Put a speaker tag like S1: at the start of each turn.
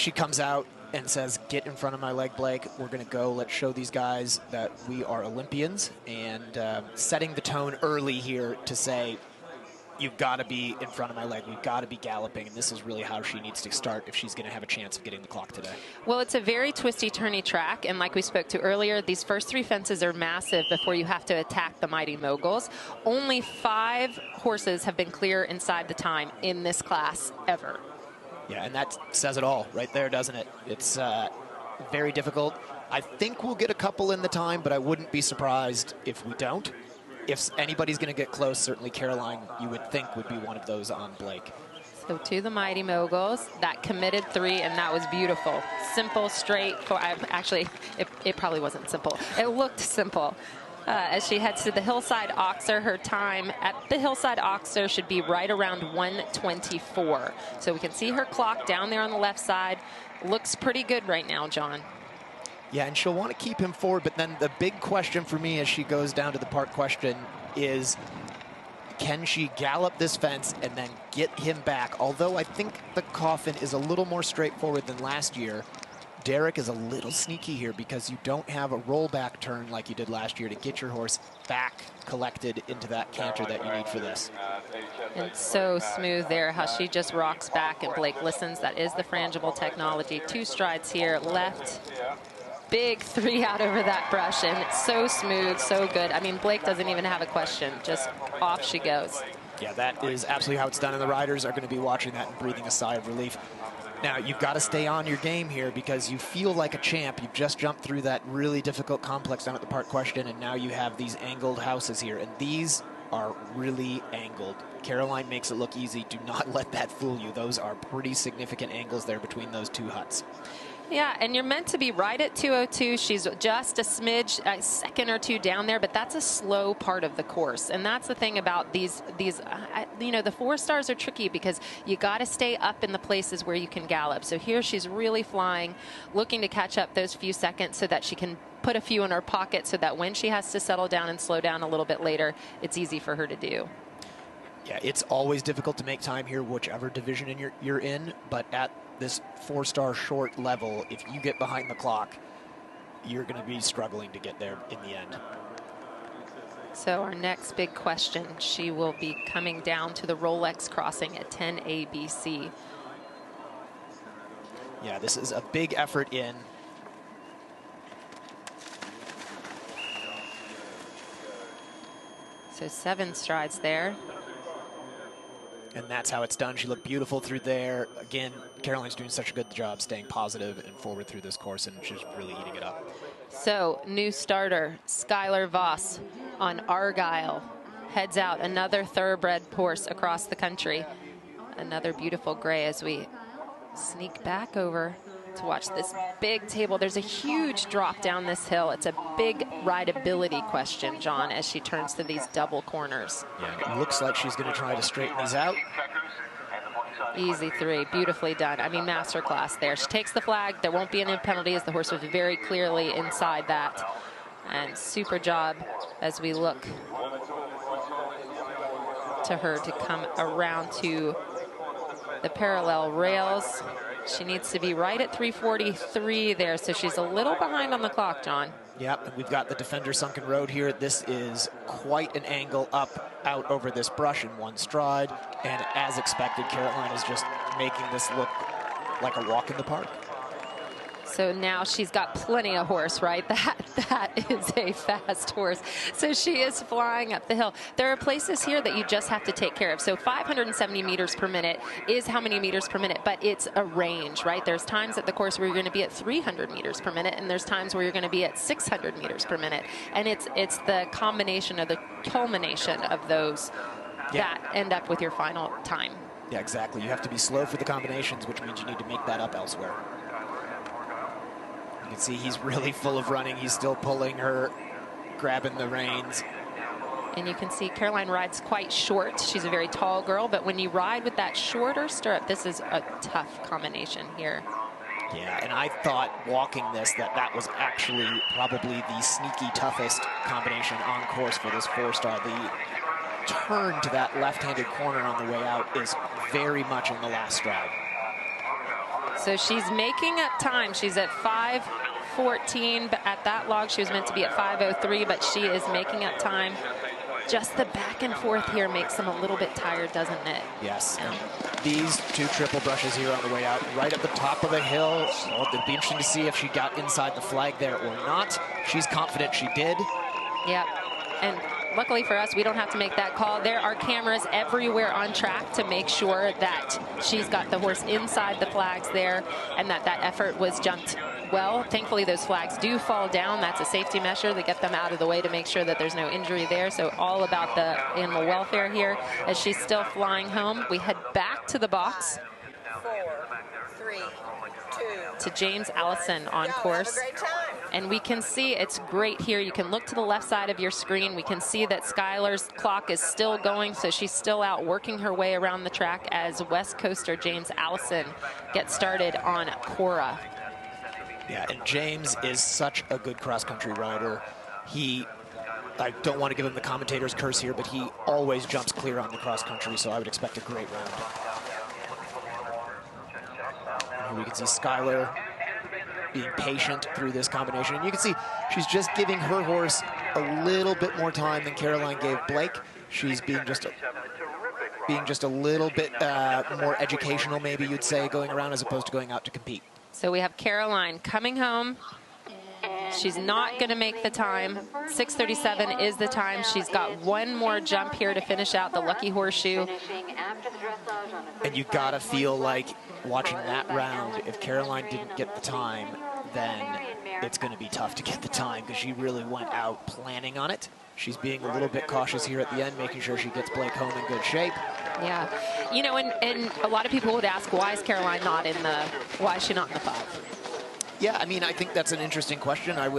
S1: she comes out and says, get in front of my leg, Blake. We're going to go. Let's show these guys that we are Olympians. And setting the tone early here to say, you've got to be in front of my leg. We've got to be galloping. And this is really how she needs to start if she's going to have a chance of getting the clock today.
S2: Well, it's a very twisty, turny track. And like we spoke to earlier, these first 3 fences are massive before you have to attack the Mighty Moguls. Only 5 horses have been clear inside the time in this class ever.
S1: Yeah, and that says it all right there, doesn't it? It's very difficult. I think we'll get a couple in the time, but I wouldn't be surprised if we don't. If anybody's going to get close, certainly Caroline, you would think, would be one of those on Blake.
S2: So to the Mighty Moguls, that committed 3, and that was beautiful. Simple, straight. Actually, it probably wasn't simple. It looked simple. As she heads to the Hillside Oxer, her time at the Hillside Oxer should be right around 1:24. So we can see her clock down there on the left side. Looks pretty good right now, John.
S1: Yeah, and she'll want to keep him forward, but then the big question for me as she goes down to the park question is, can she gallop this fence and then get him back? Although I think the Coffin is a little more straightforward than last year, Derek is a little sneaky here because you don't have a rollback turn like you did last year to get your horse back collected into that canter that you need for this.
S2: And so smooth there, how she just rocks back and Blake listens. That is the frangible technology. 2 strides here, left. Big 3 out over that brush, and it's so smooth, so good. I mean, Blake doesn't even have a question. Just off she goes.
S1: Yeah, that is absolutely how it's done, and the riders are going to be watching that and breathing a sigh of relief. Now, you've got to stay on your game here because you feel like a champ. You've just jumped through that really difficult complex down at the park question, and now you have these angled houses here, and these are really angled. Caroline makes it look easy. Do not let that fool you. Those are pretty significant angles there between those 2 huts.
S2: Yeah, and you're meant to be right at 202. She's just a smidge, a second or 2 down there, but that's a slow part of the course. And that's the thing about these you know, the 4 stars are tricky because you got to stay up in the places where you can gallop. So here she's really flying, looking to catch up those few seconds so that she can put a few in her pocket so that when she has to settle down and slow down a little bit later, it's easy for her to do.
S1: Yeah, it's always difficult to make time here, whichever division you're in, but at this 4-star short level, if you get behind the clock, you're going to be struggling to get there in the end.
S2: So our next big question, she will be coming down to the Rolex crossing at 10 ABC.
S1: Yeah, this is a big effort in.
S2: So 7 strides there.
S1: And that's how it's done. She looked beautiful through there. Again, Caroline's doing such a good job staying positive and forward through this course, and she's really eating it up.
S2: So, new starter, Skyler Voss on Argyle. Heads out, another thoroughbred horse across the country. Another beautiful gray as we sneak back over to watch this big table. There's a huge drop down this hill. It's a big rideability question, John, as she turns to these double corners.
S1: Yeah, it looks like she's going to try to straighten these out.
S2: Easy 3, beautifully done. I mean, masterclass there. She takes the flag. There won't be any penalty as the horse was very clearly inside that. And super job as we look to her to come around to the parallel rails. She needs to be right at 3:43 there, so she's a little behind on the clock, John.
S1: Yep, and we've got the Defender Sunken Road here. This is quite an angle up, out over this brush in 1 stride. And as expected, Caroline is just making this look like a walk in the park.
S2: So now she's got plenty of horse, right? That is a fast horse. So she is flying up the hill. There are places here that you just have to take care of. So 570 meters per minute is how many meters per minute, but it's a range, right? There's times at the course where you're going to be at 300 meters per minute, and there's times where you're going to be at 600 meters per minute. And it's the combination of the culmination of those that end up with your final time.
S1: Yeah, exactly. You have to be slow for the combinations, which means you need to make that up elsewhere. You can see he's really full of running. He's still pulling her, grabbing the reins.
S2: And you can see Caroline rides quite short. She's a very tall girl, but when you ride with that shorter stirrup, this is a tough combination here.
S1: Yeah, and I thought walking this that was actually probably the sneaky toughest combination on course for this 4-star. The turn to that left-handed corner on the way out is very much in the last stride.
S2: So she's making up time. She's at 5:14, but at that log she was meant to be at 5:03, but she is making up time. Just the back and forth here makes them a little bit tired, doesn't it?
S1: Yes. These two triple brushes here on the way out, right at the top of the hill. Well, it'd be interesting to see if she got inside the flag there or not. She's confident she did.
S2: Yep. And luckily for us, we don't have to make that call. There are cameras everywhere on track to make sure that she's got the horse inside the flags there and that that effort was jumped well. Thankfully, those flags do fall down. That's a safety measure to get them out of the way to make sure that there's no injury there. So all about the animal welfare here as she's still flying home. We head back to the box.
S3: 4, 3, 2.
S2: To James Allison on course. And we can see it's great here. You can look to the left side of your screen. We can see that Skyler's clock is still going, so she's still out working her way around the track as West Coaster James Allison gets started on Cora.
S1: Yeah, and James is such a good cross-country rider. I don't want to give him the commentator's curse here, but he always jumps clear on the cross-country, so I would expect a great round. And here we can see Skyler being patient through this combination. And you can see she's just giving her horse a little bit more time than Caroline gave Blake. She's being just a little bit more educational, maybe you'd say, going around as opposed to going out to compete.
S2: So we have Caroline coming home. She's not going to make the time. 6:37 is the time. She's got one more jump here to finish out the Lucky Horseshoe.
S1: And you got to feel like watching that round, if Caroline didn't get the time, then it's going to be tough to get the time because she really went out planning on it. She's being a little bit cautious here at the end, making sure she gets Blake home in good shape.
S2: Yeah. You know, and a lot of people would ask, why is Caroline not in the, why is she not in the 5?
S1: Yeah, I mean, I think that's an interesting question. I would